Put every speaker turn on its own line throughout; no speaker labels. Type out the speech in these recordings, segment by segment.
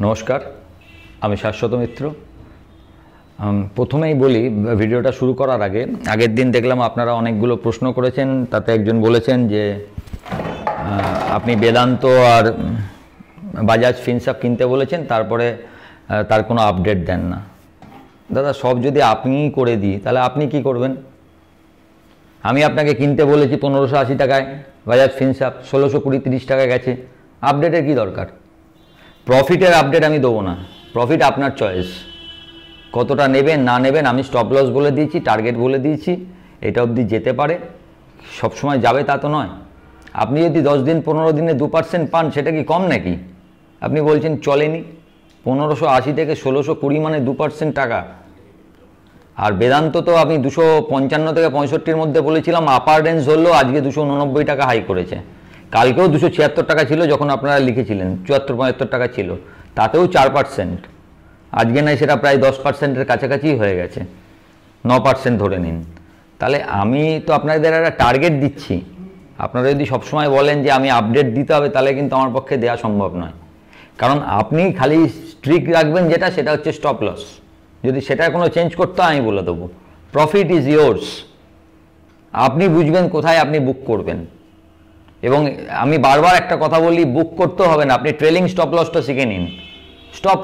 নমস্কার, আমি শাশ্বত মিত্র। প্রথমেই বলি, ভিডিওটা শুরু করার আগের দিন দেখলাম আপনারা অনেকগুলো প্রশ্ন করেছেন। তাতে একজন বলেছেন যে আপনি বেদান্ত আর বাজাজ ফিনসাপ কিনতে বলেছেন, তারপরে তার কোনো আপডেট দেন না। দাদা, সব যদি আপনিই করে দিই তাহলে আপনি কি করবেন? আমি আপনাকে কিনতে বলেছি 1580 টাকায় বাজাজ ফিনসাপ, 1620-30 টাকায় গেছে। আপডেটের কি দরকার? প্রফিটের আপডেট আমি দেবো না। প্রফিট আপনার চয়েস, কতটা নেবেন না নেবেন। আমি স্টপ লস বলে দিয়েছি, টার্গেট বলে দিয়েছি, এটা অবধি যেতে পারে, সবসময় যাবে তা তো নয়। আপনি যদি 10 দিন 15 দিনে 2% পান, সেটা কি কম নাকি? আপনি বলছেন চলেনি, 1580 থেকে 1620 মানে 2% টাকা। আর বেদান্ত তো আমি 255 থেকে 65-র মধ্যে বলেছিলাম, আপার রেঞ্জ হলো, আজকে 289 টাকা হাই করেছে। কালকেও 276 টাকা ছিল যখন আপনারা লিখেছিলেন, 74-75 টাকা ছিল, তাতেও 4%। আজকে নয়, সেটা প্রায় 10%-এর কাছাকাছি হয়ে গেছে, 9% ধরে নিন। তাহলে আমি তো আপনাদের একটা টার্গেট দিচ্ছি। আপনারা যদি সবসময় বলেন যে আমি আপডেট দিতে হবে, তাহলে কিন্তু আমার পক্ষে দেওয়া সম্ভব নয়। কারণ আপনি খালি স্ট্রিক রাখবেন সেটা হচ্ছে স্টপ লস। যদি সেটা কোনো চেঞ্জ করতে হয় আমি বলে দেবো, প্রফিট ইজ ইয়োর্স। আপনি বুঝবেন কোথায় আপনি বুক করবেন। এবং আমি বারবার একটা কথা বলি, বুক করতে হবে না, আপনি ট্রেলিং স্টপ লসটা শিখে নিন। স্টক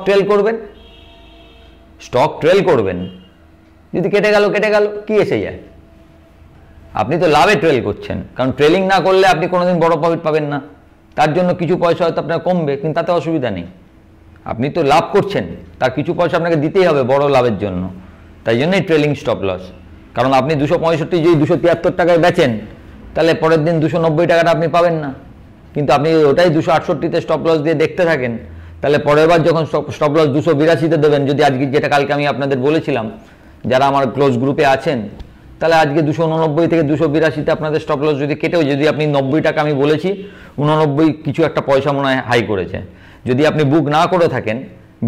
ট্রেল করবেন, যদি কেটে গেল কি এসে যায়? আপনি তো লাভে ট্রেল করছেন, কারণ ট্রেলিং না করলে আপনি কোনোদিন বড় প্রফিট পাবেন না। তার জন্য কিছু পয়সা হয়তো আপনার কমবে, কিন্তু তাতে অসুবিধা নেই। আপনি তো লাভ করছেন, তার কিছু পয়সা আপনাকে দিতেই হবে বড় লাভের জন্য। তাই জন্যই ট্রেলিং স্টপ লস। কারণ আপনি 265 যদি 273 টাকায় বেচেন, তাহলে পরের দিন 290 টাকাটা আপনি পাবেন না। কিন্তু আপনি ওটাই 268-তে স্টপ লস দিয়ে দেখতে থাকেন, তাহলে পরের বার যখন স্টপ লস 282-তে দেবেন, যদি আজকে যেটা কালকে আমি আপনাদের বলেছিলাম, যারা আমার ক্লোজ গ্রুপে আছেন, তাহলে আজকে 289 থেকে 282-তে আপনাদের স্টপ লস যদি কেটেও, যদি আপনি 90 টাকা, আমি বলেছি 89 কিছু একটা পয়সা মনে হয় হাই করেছে, যদি আপনি বুক না করে থাকেন,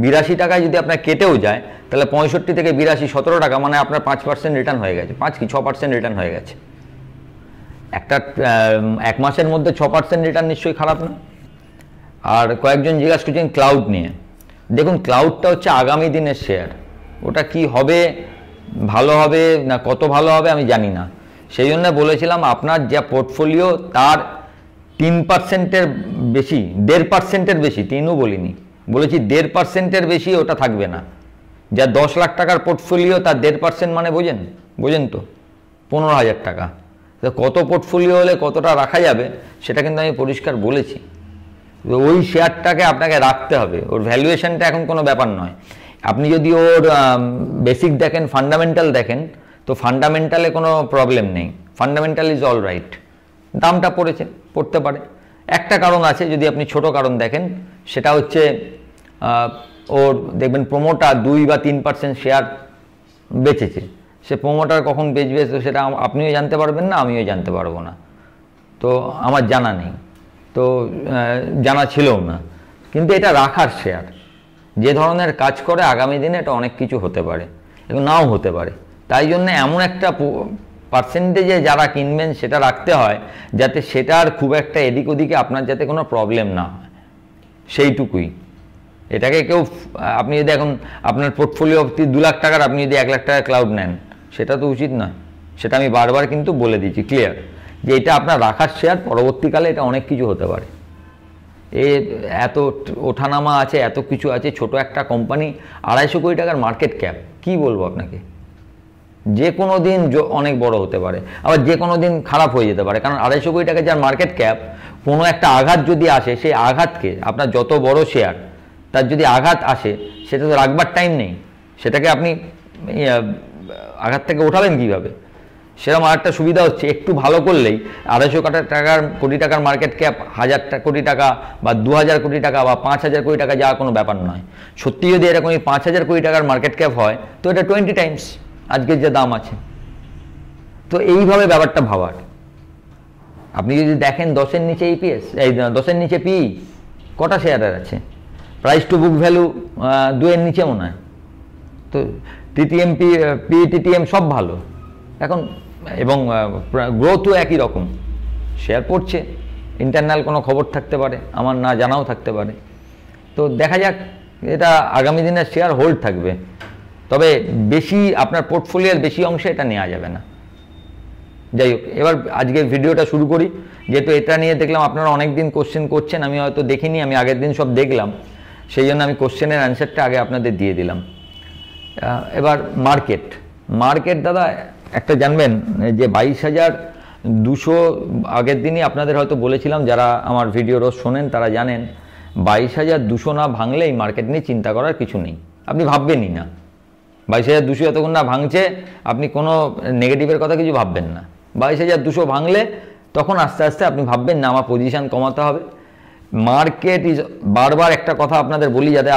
82 টাকায় যদি আপনার কেটেও যায়, তাহলে 65 থেকে 82, 17 টাকা, মানে আপনার 5% রিটার্ন হয়ে গেছে, 6% রিটার্ন হয়ে গেছে। এক মাসের মধ্যে 6% রিটার্ন নিশ্চয়ই খারাপ না। আর কয়েকজন জিজ্ঞাসা করছেন ক্লাউড নিয়ে। দেখুন, ক্লাউডটা হচ্ছে আগামী দিনের শেয়ার। ওটা কি হবে, ভালো হবে না কত ভালো হবে আমি জানি না। সেই জন্য বলেছিলাম, আপনার যা পোর্টফোলিও তার 3%-এর বেশি, 1.5%-এর বেশি, 3ও বলিনি, বলেছি 1.5%-এর বেশি ওটা থাকবে না। যা 10 লাখ টাকার পোর্টফোলিও, তার 1.5% মানে বোঝেন তো 15,000 টাকা। তো কত পোর্টফোলিও হলে কতটা রাখা যাবে সেটা কিন্তু আমি পরিষ্কার বলেছি। ওই শেয়ারটাকে আপনাকে রাখতে হবে, ওর ভ্যালুয়েশনটা এখন কোনো ব্যাপার নয়। আপনি যদি ওর বেসিক দেখেন, ফান্ডামেন্টাল দেখেন, তো ফান্ডামেন্টালে কোনো প্রবলেম নেই, ফান্ডামেন্টাল ইজ অল রাইট। দামটা পড়তে পারে, একটা কারণ আছে, যদি আপনি ছোট কারণ দেখেন, সেটা হচ্ছে ওর দেখবেন প্রোমোটার 2 বা 3% শেয়ার বেচেছে। সে প্রোমোটার কখন বেচবে তো সেটা আপনিও জানতে পারবেন না, আমিও জানতে পারবো না, তো আমার জানা নেই, তো জানা ছিলও না। কিন্তু এটা রাখার শেয়ার, যে ধরনের কাজ করে আগামী দিনে এটা অনেক কিছু হতে পারে এবং নাও হতে পারে। তাই জন্য এমন একটা পার্সেন্টেজে যারা কিনবেন সেটা রাখতে হয়, যাতে সেটার খুব একটা এদিক ওদিকে আপনার যাতে কোনো প্রবলেম না হয়, সেইটুকুই। এটাকে কেউ, আপনি যদি এখন আপনার পোর্টফোলিও 2 লাখ টাকার, আপনি যদি 1 লাখ টাকা ক্লাউড নেন, সেটা তো উচিত নয়। সেটা আমি বারবার কিন্তু বলে দিচ্ছি ক্লিয়ার, যে এটা আপনার রাখার শেয়ার, পরবর্তীকালে এটা অনেক কিছু হতে পারে। এত ওঠানামা আছে, এত কিছু আছে, ছোট একটা কোম্পানি, 250 কোটি টাকার মার্কেট ক্যাপ, কি বলবো আপনাকে। যে কোনো দিন অনেক বড় হতে পারে, আবার যে কোনো দিন খারাপ হয়ে যেতে পারে। কারণ 250 কোটি টাকা যার মার্কেট ক্যাপ, কোনো একটা আঘাত যদি আসে, সেই আঘাতকে, আপনার যত বড় শেয়ার, তার যদি আঘাত আসে, সেটা তো রাখবার টাইম নেই। সেটাকে আপনি আঘাত থেকে ওঠাবেন কীভাবে? সেরকম আরেকটা সুবিধা হচ্ছে, একটু ভালো করলেই 250 কোটি টাকার মার্কেট ক্যাপ 1000 কোটি টাকা বা 2000 কোটি টাকা বা 5000 কোটি টাকা যাওয়া কোনো ব্যাপার নয়। সত্যি যদি এরকম 5000 কোটি টাকার মার্কেট ক্যাপ হয়, তো এটা 20 টাইমস আজকের যে দাম আছে। তো এইভাবে ব্যাপারটা ভাবার। আপনি যদি দেখেন 10-এর নিচে ইপিএস, এই 10-এর নিচে পি, কটা শেয়ারের আছে? প্রাইস টু বুক ভ্যালু 2-এর নিচে মনে হয়। তো টিটিএম, টিটিএম সব ভালো এখন, এবং গ্রোথও একই রকম। শেয়ার পড়ছে, ইন্টারনাল কোনো খবর থাকতে পারে, আমার না জানাও থাকতে পারে। তো দেখা যাক এটা আগামী দিনের শেয়ার হোল্ড থাকবে, তবে বেশি আপনার পোর্টফোলিওর বেশি অংশে এটা নেওয়া যাবে না। যাই হোক, এবার আজকে ভিডিওটা শুরু করি। যেহেতু এটা নিয়ে দেখলাম আপনারা অনেক দিন কোশ্চেন করছেন, আমি হয়তো দেখিনি, আমি আগের দিন সব দেখলাম, সেই জন্য আমি কোশ্চেনের অ্যান্সারটা আগে আপনাদের দিয়ে দিলাম। এবার মার্কেট দাদা একটা জানবেন যে 22,200 আগের দিনই আপনাদের হয়তো বলেছিলাম, যারা আমার ভিডিও রোজ শোনেন তারা জানেন 22,200 না ভাঙলে এই মার্কেট নিয়ে চিন্তা করার কিছু নেই, আপনি ভাববেনই না। 22,200 এতক্ষণ না ভাঙছে আপনি কোনো নেগেটিভের কথা কিছু ভাববেন না। 22,200 ভাঙলে তখন আস্তে আস্তে আপনি ভাববেন না আমার পজিশান কমাতে হবে। মার্কেট ইজ, বারবার একটা কথা আপনাদের বলি, যাতে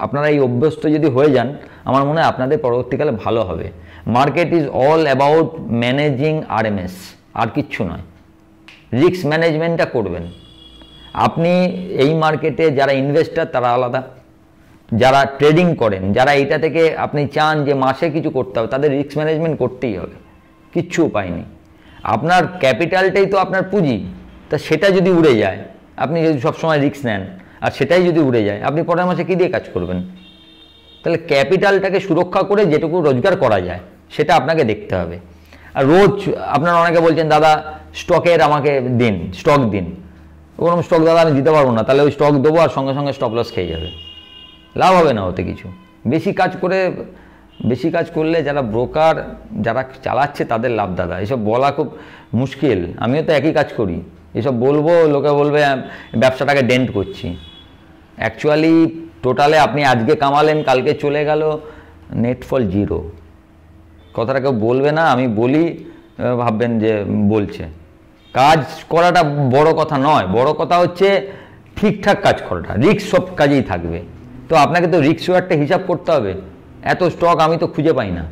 আপনারা এই অভ্যস্ত যদি হয়ে যান, আমার মনে হয় আপনাদের পরবর্তীকালে ভালো হবে। Market is all about managing RMS, আর কিচ্ছু নয়। রিস্ক ম্যানেজমেন্টটা করবেন আপনি। এই মার্কেটে যারা ইনভেস্টার তারা আলাদা, যারা ট্রেডিং করেন, যারা এইটা থেকে আপনি চান যে মাসে কিছু করতে হবে, তাদের রিস্ক ম্যানেজমেন্ট করতেই হবে, কিচ্ছু উপায় নেই। আপনার ক্যাপিটালটাই তো আপনার পুঁজি, তা সেটা যদি উড়ে যায়, আপনি যদি সবসময় রিস্ক নেন আর সেটাই যদি উড়ে যায়, আপনি পরের মাসে কী দিয়ে কাজ করবেন? তাহলে ক্যাপিটালটাকে সুরক্ষা করে যেটুকু রোজগার করা যায় সেটা আপনাকে দেখতে হবে। আর রোজ আপনারা অনেকে বলছেন দাদা স্টকের আমাকে দিন, স্টক দিন। ওরকম স্টক দাদা আমি দিতে পারবো না, তাহলে ওই স্টক দেবো আর সঙ্গে সঙ্গে স্টপ লস খেয়ে যাবে, লাভ হবে না ওতে কিছু। বেশি কাজ করলে যারা ব্রোকার যারা চালাচ্ছে তাদের লাভ দাদা, এসব বলা খুব মুশকিল। আমিও তো একই কাজ করি, এসব বলবো লোকে বলবে ব্যবসাটাকে ডেন্ট করছি। অ্যাকচুয়ালি টোটালে আপনি আজকে কামালেন কালকে চলে গেল, নেট ফল 0। কথাটা কেউ বলবে না, আমি বলি ভাববেন যে বলছে। কাজ করাটা বড় কথা নয়, বড় কথা হচ্ছে ঠিকঠাক কাজ করাটা। রিস্ক সব কাজেই থাকবে, তো আপনাকে তো রিস্ক একটা হিসাব করতে হবে। এত স্টক আমি তো খুঁজে পাই না,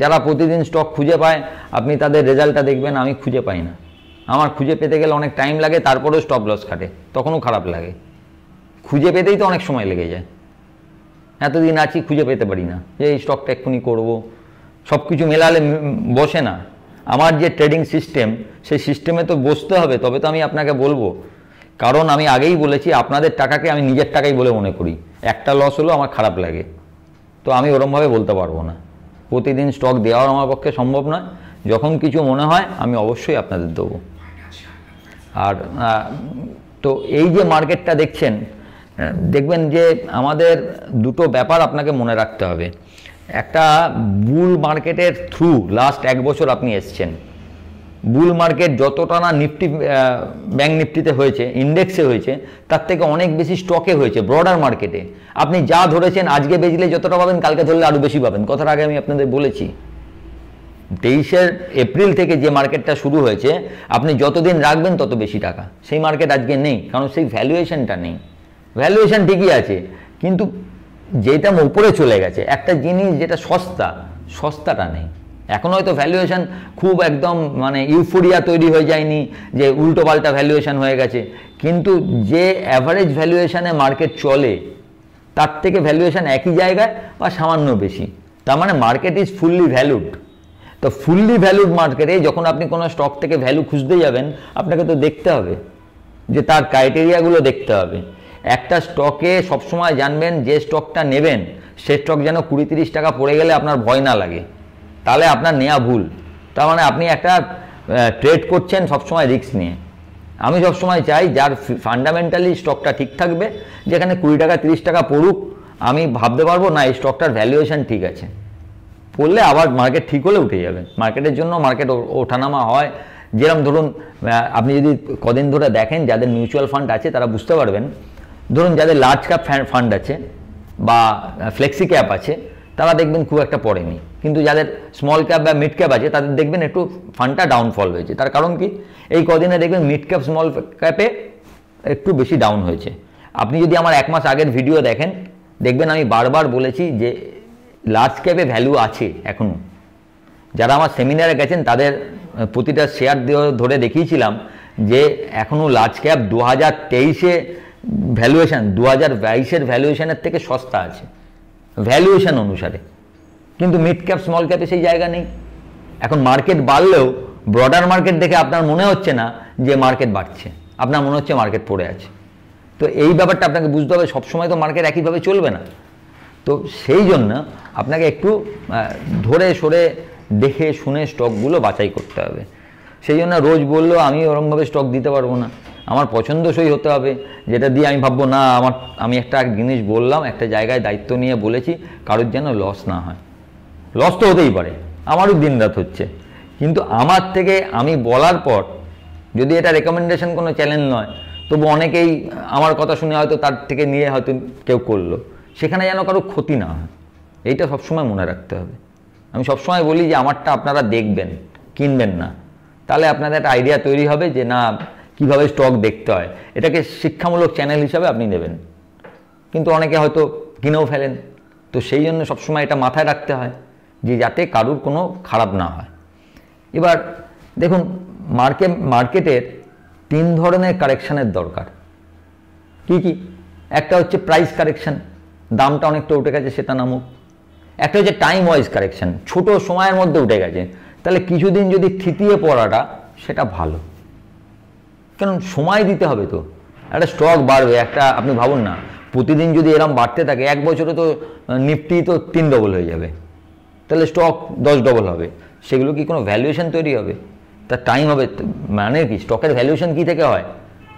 যারা প্রতিদিন স্টক খুঁজে পায় আপনি তাদের রেজাল্টটা দেখবেন, আমি খুঁজে পাই না। আমার খুঁজে পেতে গেলে অনেক টাইম লাগে, তারপরেও স্টপ লস কাটে, তখনও খারাপ লাগে। খুঁজে পেতেই তো অনেক সময় লেগে যায়। এতদিন আছি খুঁজে পেতে পারি না যে এই স্টকটা এক্ষুনি করবো, সব কিছু মেলালে বসে না। আমার যে ট্রেডিং সিস্টেম, সেই সিস্টেমে তো বসতে হবে, তবে তো আমি আপনাকে বলবো। কারণ আমি আগেই বলেছি আপনাদের টাকাকে আমি নিজের টাকাই বলে মনে করি। একটা লস হলো আমার খারাপ লাগে, তো আমি ওরমভাবে বলতে পারবো না। প্রতিদিন স্টক দেওয়ার আমার পক্ষে সম্ভব নয়। যখন কিছু মনে হয় আমি অবশ্যই আপনাদের দেবো। আর তো এই যে মার্কেটটা দেখছেন, দেখবেন যে আমাদের দুটো ব্যাপার আপনাকে মনে রাখতে হবে। একটা, বুল মার্কেটের থ্রু লাস্ট 1 বছর আপনি এসছেন। বুল মার্কেট যতটা না নিফটি, ব্যাংক নিফটিতে হয়েছে, ইন্ডেক্সে হয়েছে, তার থেকে অনেক বেশি স্টকে হয়েছে ব্রডার মার্কেটে। আপনি যা ধরেছেন আজকে বেচলে যতটা পাবেন, কালকে ধরলে আরও বেশি পাবেন। কথার আগে আমি আপনাদের বলেছি। 23 এপ্রিল থেকে যে মার্কেটটা শুরু হয়েছে, আপনি যতদিন রাখবেন তত বেশি টাকা। সেই মার্কেট আজকে নেই, কারণ সেই ভ্যালুয়েশনটা নেই। ভ্যালুয়েশন ঠিকই আছে, কিন্তু যেটা উপরে চলে গেছে, একটা জিনিস যেটা সস্তাটা নেই। এখন হয়তো ভ্যালুয়েশন খুব একদম মানে ইউফোরিয়া তৈরি হয়ে যায়নি যে উল্টো পাল্টা ভ্যালুয়েশন হয়ে গেছে, কিন্তু যে অ্যাভারেজ ভ্যালুয়েশনে মার্কেট চলে তার থেকে ভ্যালুয়েশন একই জায়গায় বা সামান্য বেশি। তার মানে মার্কেট ইজ ফুললি ভ্যালুড। তো ফুললি ভ্যালুড মার্কেটে যখন আপনি কোনো স্টক থেকে ভ্যালু খুঁজতে যাবেন, আপনাকে তো দেখতে হবে যে তার ক্রাইটেরিয়াগুলো দেখতে হবে। একটা স্টকে সবসময় জানবেন যে স্টকটা নেবেন সে স্টক যেন 20-30 টাকা পড়ে গেলে আপনার ভয় না লাগে, তাহলে আপনার নেওয়া ভুল। তার মানে আপনি একটা ট্রেড করছেন সবসময় রিস্ক নিয়ে। আমি সবসময় চাই যার ফান্ডামেন্টালি স্টকটা ঠিক থাকবে, যেখানে 20 টাকা 30 টাকা পড়ুক, আমি ভাবতে পারবো না এই স্টকটার ভ্যালুয়েশন ঠিক আছে। পড়লে আবার মার্কেট ঠিক হলে উঠে যাবে। মার্কেটের জন্য মার্কেট ওঠানামা হয়। যেরকম ধরুন আপনি যদি কদিন ধরে দেখেন, যাদের মিউচুয়াল ফান্ড আছে তারা বুঝতে পারবেন। ধরুন যাদের লার্জ ক্যাপ ফান্ড আছে বা ফ্লেক্সি ক্যাপ আছে, তারা দেখবেন খুব একটা পড়েনি, কিন্তু যাদের স্মল ক্যাপ বা মিড ক্যাপ আছে তাদের দেখবেন একটু ফান্ডটা ডাউনফল হয়েছে। তার কারণ কি, এই কদিনে দেখবেন মিড ক্যাপ স্মল ক্যাপে একটু বেশি ডাউন হয়েছে। আপনি যদি আমার 1 মাস আগের ভিডিও দেখেন, দেখবেন আমি বারবার বলেছি যে লার্জ ক্যাপে ভ্যালু আছে এখনও। যারা আমার সেমিনারে গেছেন তাদের প্রতিটা শেয়ার ধরে দেখিয়েছিলাম যে এখনও লার্জ ক্যাপ 2023-এ ভ্যালুয়েশন 2022-এর ভ্যালুয়েশনের থেকে সস্তা আছে ভ্যালুয়েশন অনুসারে, কিন্তু মিড ক্যাপ স্মল ক্যাপে সেই জায়গা নেই। এখন মার্কেট বাড়লেও ব্রডার মার্কেট দেখে আপনার মনে হচ্ছে না যে মার্কেট বাড়ছে, আপনার মনে হচ্ছে মার্কেট পড়ে আছে। তো এই ব্যাপারটা আপনাকে বুঝতে হবে, সবসময় তো মার্কেট একইভাবে চলবে না। তো সেই জন্য আপনাকে একটু ধরে সরে দেখে শুনে স্টকগুলো বাছাই করতে হবে। সেই জন্য রোজ বললো আমি ওরকমভাবে স্টক দিতে পারবো না, আমার পছন্দসই হতে হবে, যেটা দিয়ে আমি ভাববো না আমি একটা জিনিস বললাম, একটা জায়গায় দায়িত্ব নিয়ে বলেছি, কারোর যেন লস না হয়। লস তো হতেই পারে, আমারও দিনরাত হচ্ছে, কিন্তু আমার থেকে আমি বলার পর যদি এটা রেকমেন্ডেশন কোনো চ্যানেল নয়, তবু অনেকেই আমার কথা শুনে হয়তো তার থেকে নিয়ে হয়তো কেউ করলো, সেখানে যেন কারো ক্ষতি না হয়, এইটা সবসময় মনে রাখতে হবে। আমি সবসময় বলি যে আমারটা আপনারা দেখবেন, কিনবেন না, তাহলে আপনাদের একটা আইডিয়া তৈরি হবে যে না কীভাবে স্টক দেখতে হয়, এটাকে শিক্ষামূলক চ্যানেল হিসাবে আপনি নেবেন। কিন্তু অনেকে হয়তো কিনেও ফেলেন, তো সেই জন্য সবসময় এটা মাথায় রাখতে হয় যে যাতে কারুর কোনো খারাপ না হয়। এবার দেখুন মার্কেটের 3 ধরনের কারেকশানের দরকার। কি কি? একটা হচ্ছে প্রাইস কারেকশান, দামটা অনেকটা উঠে গেছে সেটা নামুক। একটা হচ্ছে টাইম ওয়াইজ কারেকশান, ছোট সময়ের মধ্যে উঠে গেছে, তাহলে কিছুদিন যদি থিতিয়ে পড়াটা সেটা ভালো, কারণ সময় দিতে হবে। তো একটা স্টক বাড়বে, একটা আপনি ভাবুন না প্রতিদিন যদি এরম বাড়তে থাকে, 1 বছরে তো নিফটি তো 3 ডবল হয়ে যাবে, তাহলে স্টক 10 ডবল হবে। সেগুলো কি কোনো ভ্যালুয়েশন তৈরি হবে? তার টাইম হবে। মানে কি স্টকের ভ্যালুয়েশন কী থেকে হয়?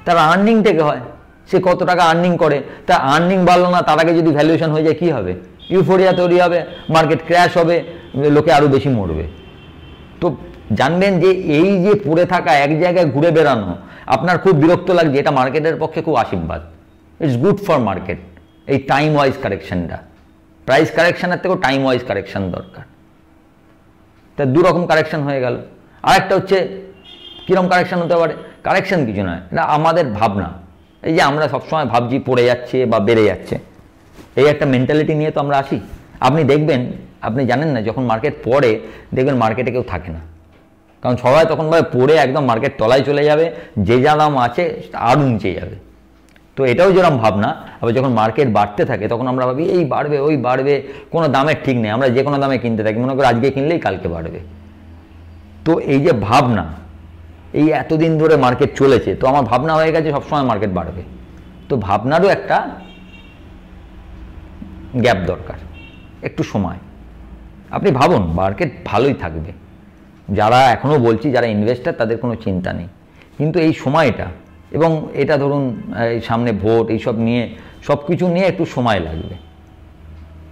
তার আর্নিং থেকে হয়। সে কত টাকা আর্নিং করে, তার আর্নিং বাড়লো না, তার আগে যদি ভ্যালুয়েশন হয়ে যায় কী হবে? ইউফোরিয়া তৈরি হবে, মার্কেট ক্র্যাশ হবে, লোকে আরও বেশি মরবে। তো জানবেন যে এই যে পড়ে থাকা, এক জায়গায় ঘুরে বেড়ানো, আপনার খুব বিরক্ত লাগছে, এটা মার্কেটের পক্ষে খুব আশীর্বাদ। It's good for market. এই টাইম ওয়াইজ কারেকশানটা, প্রাইস কারেকশানের থেকেও টাইম ওয়াইজ কারেকশান দরকার। তা 2 রকম কারেকশান হয়ে গেল। আরেকটা হচ্ছে কীরকম কারেকশান হতে পারে? কারেকশান কিছু নয়, এটা আমাদের ভাবনা। এই যে আমরা সবসময় ভাবছি পড়ে যাচ্ছে বা বেড়ে যাচ্ছে, এই একটা মেন্টালিটি নিয়ে তো আমরা আসি। আপনি দেখবেন, আপনি জানেন না, যখন মার্কেট পড়ে দেখবেন মার্কেটে কেউ থাকে না, কারণ সবাই তখন ভাবে পড়ে একদম মার্কেট তলায় চলে যাবে, যে যা দাম আছে আরও নিচে যাবে। তো এটাও যেরকম ভাবনা। আবার যখন মার্কেট বাড়তে থাকে তখন আমরা ভাবি এই বাড়বে ওই বাড়বে, কোনো দামের ঠিক নেই, আমরা যে কোনো দামে কিনতে থাকি, মনে করি আজকে কিনলেই কালকে বাড়বে। তো এই যে ভাবনা, এই এতদিন ধরে মার্কেট চলেছে, তো আমার ভাবনা হয়ে গেছে সবসময় মার্কেট বাড়বে। তো ভাবনারও একটা গ্যাপ দরকার, একটু সময়। আপনি ভাবুন মার্কেট ভালোই থাকবে, যারা এখনও বলছি যারা ইনভেস্টার তাদের কোনো চিন্তা নেই, কিন্তু এই সময়টা, এবং এটা ধরুন এই সামনে ভোট, এইসব নিয়ে সব কিছু নিয়ে একটু সময় লাগবে।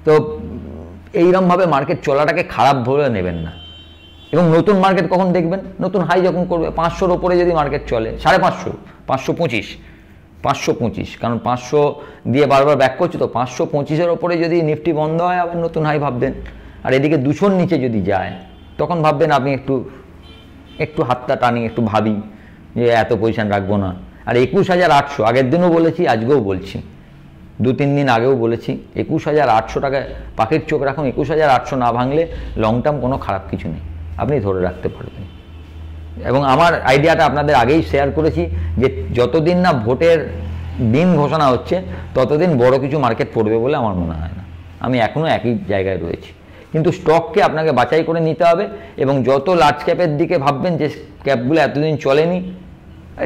তো এইরকমভাবে মার্কেট চলাটাকে খারাপ ধরে নেবেন না। এবং নতুন মার্কেট কখন দেখবেন? নতুন হাই যখন করবে, 500-র ওপরে যদি মার্কেট চলে, 550, 525, কারণ 500 দিয়ে বারবার ব্যাক করছে, তো 525-এর ওপরে যদি নিফটি বন্ধ হয় আবার নতুন হাই ভাববেন। আর এদিকে 200-র নিচে যদি যায় তখন ভাববেন আপনি একটু হাতটা টানি, একটু ভাবি যে এত পজিশন রাখবো না। আর 21,800 আগের দিনও বলেছি, আজকেও বলছি, 2-3 দিন আগেও বলেছি, 21,800 টাকায় পাখির চোখ রাখুন। 21,800 না ভাঙলে লং টার্ম কোনো খারাপ কিছু নেই, আপনি ধরে রাখতে পারবেন। এবং আমার আইডিয়াটা আপনাদের আগেই শেয়ার করেছি যে যতদিন না ভোটের দিন ঘোষণা হচ্ছে ততদিন বড় কিছু মার্কেট পড়বে বলে আমার মনে হয় না। আমি এখনও একই জায়গায় রয়েছি, কিন্তু স্টককে আপনাকে বাছাই করে নিতে হবে। এবং যত লার্জ ক্যাপের দিকে ভাববেন যে ক্যাপগুলো এতদিন চলেনি,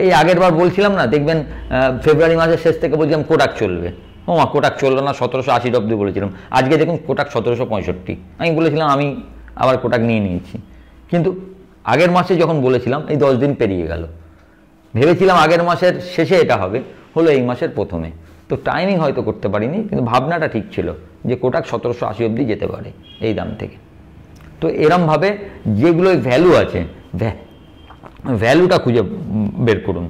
এই আগের বার বলছিলাম না, দেখবেন ফেব্রুয়ারি মাসের শেষ থেকে বলছিলাম কোটাক চলবে, কোটাক চললো না, 1780 অব্দি বলেছিলাম। আজকে দেখুন কোটাক 1765। আমি বলেছিলাম আমি আবার কোটাক নিয়ে নিয়েছি, কিন্তু আগের মাসে যখন বলেছিলাম এই 10 দিন পেরিয়ে গেল, ভেবেছিলাম আগের মাসের শেষে এটা হবে, হলো এই মাসের প্রথমে। তো টাইমিং হয়তো করতে পারিনি, কিন্তু ভাবনাটা ঠিক ছিল যে কোটাক 1780 অব্দি যেতে পারে এই দাম থেকে। তো এরমভাবে যেগুলো ভ্যালু আছে, ভ্যালুটা খুঁজে বের করুন।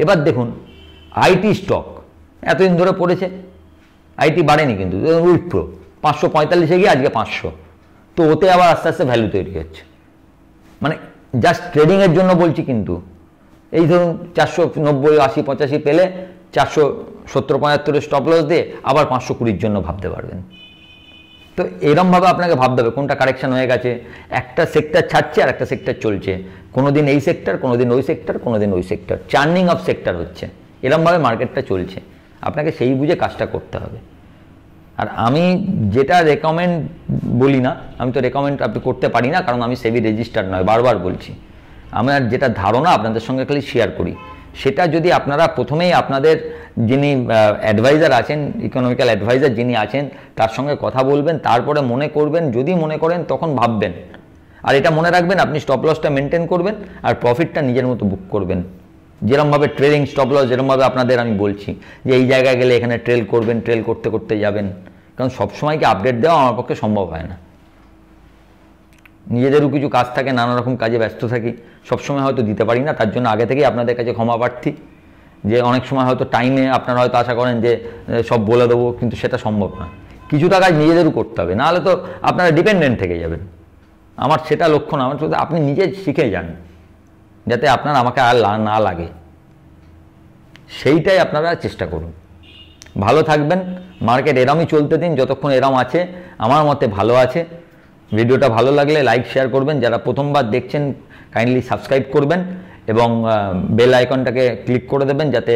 এবার দেখুন আইটি স্টক এতদিন ধরে পড়েছে, আইটি বাড়েনি, কিন্তু উইপ্রো 545-এ গিয়ে আজকে 500, তো ওতে আবার আস্তে আস্তে ভ্যালু তৈরি হচ্ছে। মানে জাস্ট ট্রেডিংয়ের জন্য বলছি, কিন্তু এই ধরুন 490, 80, 85 পেলে 470-75 স্টপ লস দিয়ে আবার 520-র জন্য ভাবতে পারবেন। তো এরমভাবে আপনাকে ভাবতে হবে কোনটা কারেকশন হয়ে গেছে। একটা সেক্টর ছাড়ছে আর একটা সেক্টর চলছে, কোনোদিন এই সেক্টর, কোনোদিন ওই সেক্টর, কোনোদিন ওই সেক্টর, চার্নিং অফ সেক্টর হচ্ছে, এরমভাবে মার্কেটটা চলছে। আপনাকে সেই বুঝে কাজটা করতে হবে। আর আমি যেটা রেকমেন্ড বলি না, আমি তো রেকমেন্ড আপনি করতে পারি না, কারণ আমি সেবি রেজিস্টার্ড নয়, বারবার বলছি। আমার যেটা ধারণা আপনাদের সঙ্গে খালি শেয়ার করি সেটা যদি আপনারা প্রথমেই আপনাদের যিনি অ্যাডভাইজার আছেন, ইকোনমিক্যাল অ্যাডভাইজার যিনি আছেন, তার সঙ্গে কথা বলবেন, তারপরে মনে করবেন, যদি মনে করেন তখন ভাববেন। আর এটা মনে রাখবেন, আপনি স্টপ লসটা মেনটেন করবেন আর প্রফিটটা নিজের মতো বুক করবেন। যেরকমভাবে ট্রেলিং স্টপ লস, যেরকমভাবে আপনাদের আমি বলছি যে এই জায়গায় গেলে এখানে ট্রেল করবেন, ট্রেল করতে করতে যাবেন, কারণ সবসময় কি আপডেট দেওয়া আমার পক্ষে সম্ভব হয় না। নিজেদেরও কিছু কাজ থাকে, নানা রকম কাজে ব্যস্ত থাকি, সবসময় হয়তো দিতে পারি না। তার জন্য আগে থেকেই আপনাদের কাছে ক্ষমা প্রার্থী যে অনেক সময় হয়তো টাইমে আপনারা হয়তো আশা করেন যে সব বলে দেবো, কিন্তু সেটা সম্ভব না। কিছুটা কাজ নিজেদেরও করতে হবে, নাহলে তো আপনারা ডিপেন্ডেন্ট থেকে যাবেন। আমার সেটা লক্ষ্য না, আমার শুধু আপনি নিজে শিখে যান, যাতে আপনার আমাকে আর না লাগে, সেইটাই আপনারা চেষ্টা করুন। ভালো থাকবেন, মার্কেট এরমই চলতে দিন যতক্ষণ এরম আছে, আমার মতে ভালো আছে। ভিডিওটা ভালো লাগলে লাইক শেয়ার করবেন, যারা প্রথমবার দেখছেন কাইন্ডলি সাবস্ক্রাইব করবেন এবং বেল আইকনটাকে ক্লিক করে দেবেন, যাতে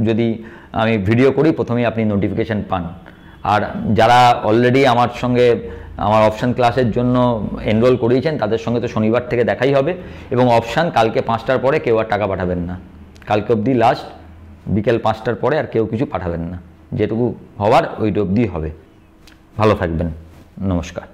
যদি আমি ভিডিও করি প্রথমেই আপনি নোটিফিকেশান পান। আর যারা অলরেডি আমার সঙ্গে আমার অপশান ক্লাসের জন্য এনরোল করিয়েছেন, তাদের সঙ্গে তো শনিবার থেকে দেখাই হবে, এবং অপশান কালকে 5টার পরে কেউ আর টাকা পাঠাবেন না। কালকে অবধি লাস্ট, বিকেল 5টার পরে আর কেউ কিছু পাঠাবেন না, যেটুকু হওয়ার ওইটা অবধি হবে। ভালো থাকবেন, নমস্কার।